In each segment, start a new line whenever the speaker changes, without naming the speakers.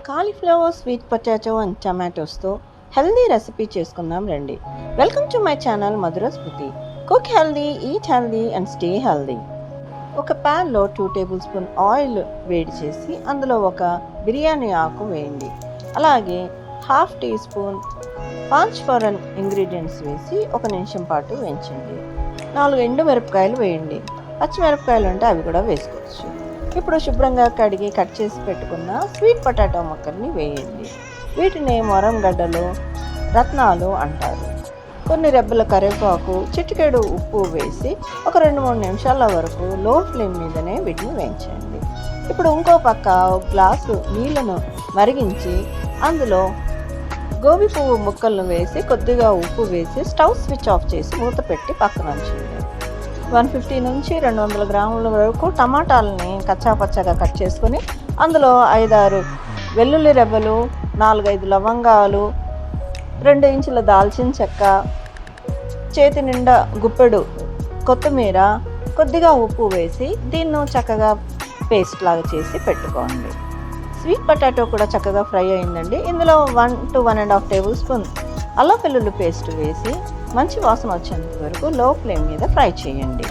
Cauliflower, sweet potato and టమాటోస్తో healthy recipe చేసుకుందాం రండి. Welcome to my channel Madhura Smruthi. Cook healthy, eat healthy and stay healthy. ఒక ప్యాన్లో 2 table spoon oil వేడి చేసి అందులో ఒక బిర్యానీ ఆకు వేయండి. అలాగే 1/2 టీ స్పూన్ పాంచ్ఫోరన్ ఇంగ్రీడియంట్స్ వేసి 1 నిమిషం పాటు వేయించండి. 4 ఎండు మిరపకాయలు వేయండి. పచ్చిమిరపకాయలు ఉంటే అవి కూడా వేసుకోవచ్చు. ఇప్పుడు శుభ్రంగా కడిగి కట్ చేసి పెట్టుకున్న స్వీట్ పొటాటో ముక్కల్ని వేయండి. వీటిని మొరంగడ్డలు, రత్నాలు అంటారు. కొన్ని రెబ్బల కరివేపాకు, చిటికెడు ఉప్పు వేసి ఒక 2-3 నిమిషాల వరకు లో ఫ్లేమ్ మీదనే వీటిని వేయించండి. ఇప్పుడు ఇంకో పక్క ఒక గ్లాసు నీళ్ళను మరిగించి అందులో గోబీ పువ్వు ముక్కలను వేసి కొద్దిగా ఉప్పు వేసి స్టవ్ స్విచ్ ఆఫ్ చేసి మూత పెట్టి పక్కన ఉంచండి. 150 నుంచి 200 గ్రాముల వరకు టమాటాలని కచ్చాపచ్చగా కట్ చేసుకొని అందులో 5-6 వెల్లుల్లి రెబ్బలు, 4-5 లవంగాలు, 2 ఇంచుల దాల్చిన చెక్క, చేతి నిండా గుప్పెడు కొత్తిమీర, కొద్దిగా ఉప్పు వేసి దీన్ని చక్కగా పేస్ట్ లాగా చేసి పెట్టుకోండి. స్వీట్ పొటాటో కూడా చక్కగా ఫ్రై అయిందండి. ఇందులో 1 to 1.5 టేబుల్ స్పూన్ అల్లం వెల్లుల్లి పేస్ట్ వేసి మంచి వాసన వచ్చేంత వరకు లో ఫ్లేమ్ మీద ఫ్రై చేయండి.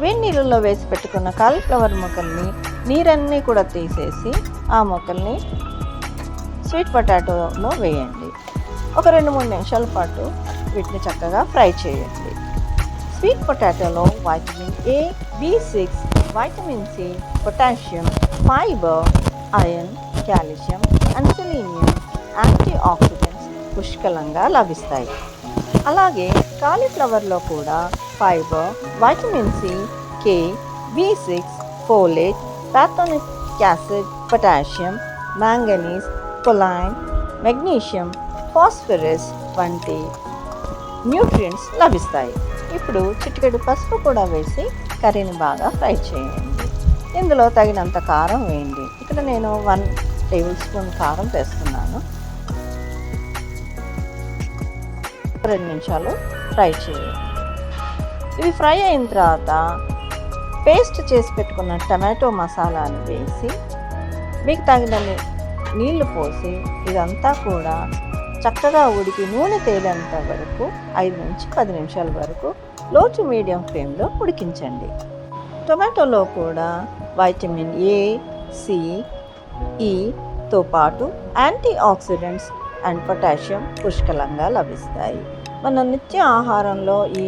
వేడి నీళ్ళల్లో వేసి పెట్టుకున్న కాలీఫ్లవర్ ముక్కల్ని నీరన్నీ కూడా తీసేసి ఆ ముక్కల్ని స్వీట్ పొటాటోలో వేయండి. ఒక 2-3 నిమిషాల పాటు వీటిని చక్కగా ఫ్రై చేయండి. స్వీట్ పొటాటోలో vitamin A, B6, vitamin C, potassium, fibre, iron, calcium and selenium, antioxidants పుష్కలంగా లభిస్తాయి. అలాగే కాలీఫ్లవర్లో కూడా fibre, vitamin C, K, B6, folate, pantothenic acid, potassium, manganese, choline, magnesium, phosphorus వంటి న్యూట్రియంట్స్ లభిస్తాయి. ఇప్పుడు చిటికెడు పసుపు కూడా వేసి కర్రీని బాగా ఫ్రై చేయండి. ఇందులో తగినంత కారం వేయండి. ఇక్కడ నేను 1 టేబుల్ స్పూన్ కారం వేస్తున్నాను. 2 నిమిషాలు ఫ్రై చేయండి. ఇవి ఫ్రై అయిన తర్వాత పేస్ట్ చేసి పెట్టుకున్న టమాటో మసాలాని వేసి మీకు తగినన్ని నీళ్లు పోసి ఇదంతా కూడా చక్కగా ఉడికి నూనె తేలేంత వరకు 5 నుంచి 10 నిమిషాల వరకు లో టు మీడియం ఫ్లేమ్లో ఉడికించండి. టొమాటోలో కూడా వైటమిన్ ఏ, సి, ఈతో పాటు యాంటీ ఆక్సిడెంట్స్ అండ్ పొటాషియం పుష్కలంగా లభిస్తాయి. మన నిత్య ఆహారంలో ఈ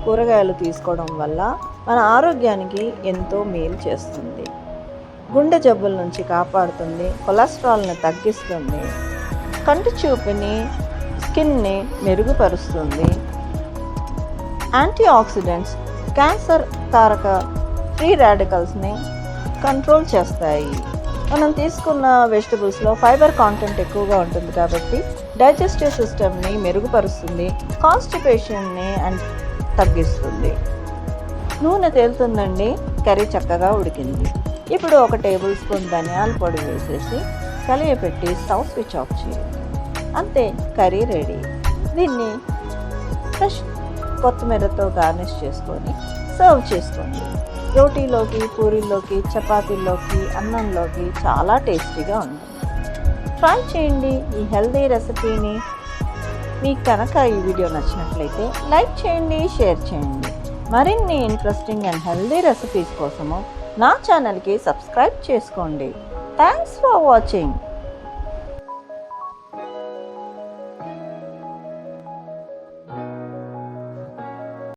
కూరగాయలు తీసుకోవడం వల్ల మన ఆరోగ్యానికి ఎంతో మేలు చేస్తుంది. గుండె జబ్బుల నుంచి కాపాడుతుంది, కొలెస్ట్రాల్ని తగ్గిస్తుంది, కంటి చూపుని, స్కిన్ని మెరుగుపరుస్తుంది. యాంటీ ఆక్సిడెంట్స్ క్యాన్సర్ కారక ఫ్రీ రాడికల్స్ని కంట్రోల్ చేస్తాయి. మనం తీసుకున్న వెజిటబుల్స్లో ఫైబర్ కాంటెంట్ ఎక్కువగా ఉంటుంది కాబట్టి డైజెస్టివ్ సిస్టమ్ని మెరుగుపరుస్తుంది, కాన్స్టిపేషన్ని అండ్ తగ్గిస్తుంది. నూనె తేలుతుందండి. కర్రీ చక్కగా ఉడికింది. ఇప్పుడు 1 టేబుల్ స్పూన్ ధనియాల పొడి వేసేసి కలియపెట్టి స్టవ్ స్విచ్ ఆఫ్ చేయండి. అంతే, కర్రీ రెడీ. దీన్ని ఫ్రెష్ కొత్తిమీరతో గార్నిష్ చేసుకొని సర్వ్ చేసుకోండి. రోటీలోకి, పూరీలోకి, చపాతీల్లోకి, అన్నంలోకి చాలా టేస్టీగా ఉంటుంది. ట్రై చేయండి ఈ హెల్దీ రెసిపీని. మీకు కనుక ఈ వీడియో నచ్చినట్లయితే లైక్ చేయండి, షేర్ చేయండి. మరిన్ని ఇంట్రెస్టింగ్ అండ్ హెల్దీ రెసిపీస్ కోసము నా ఛానల్కి సబ్స్క్రైబ్ చేసుకోండి. Thanks for watching.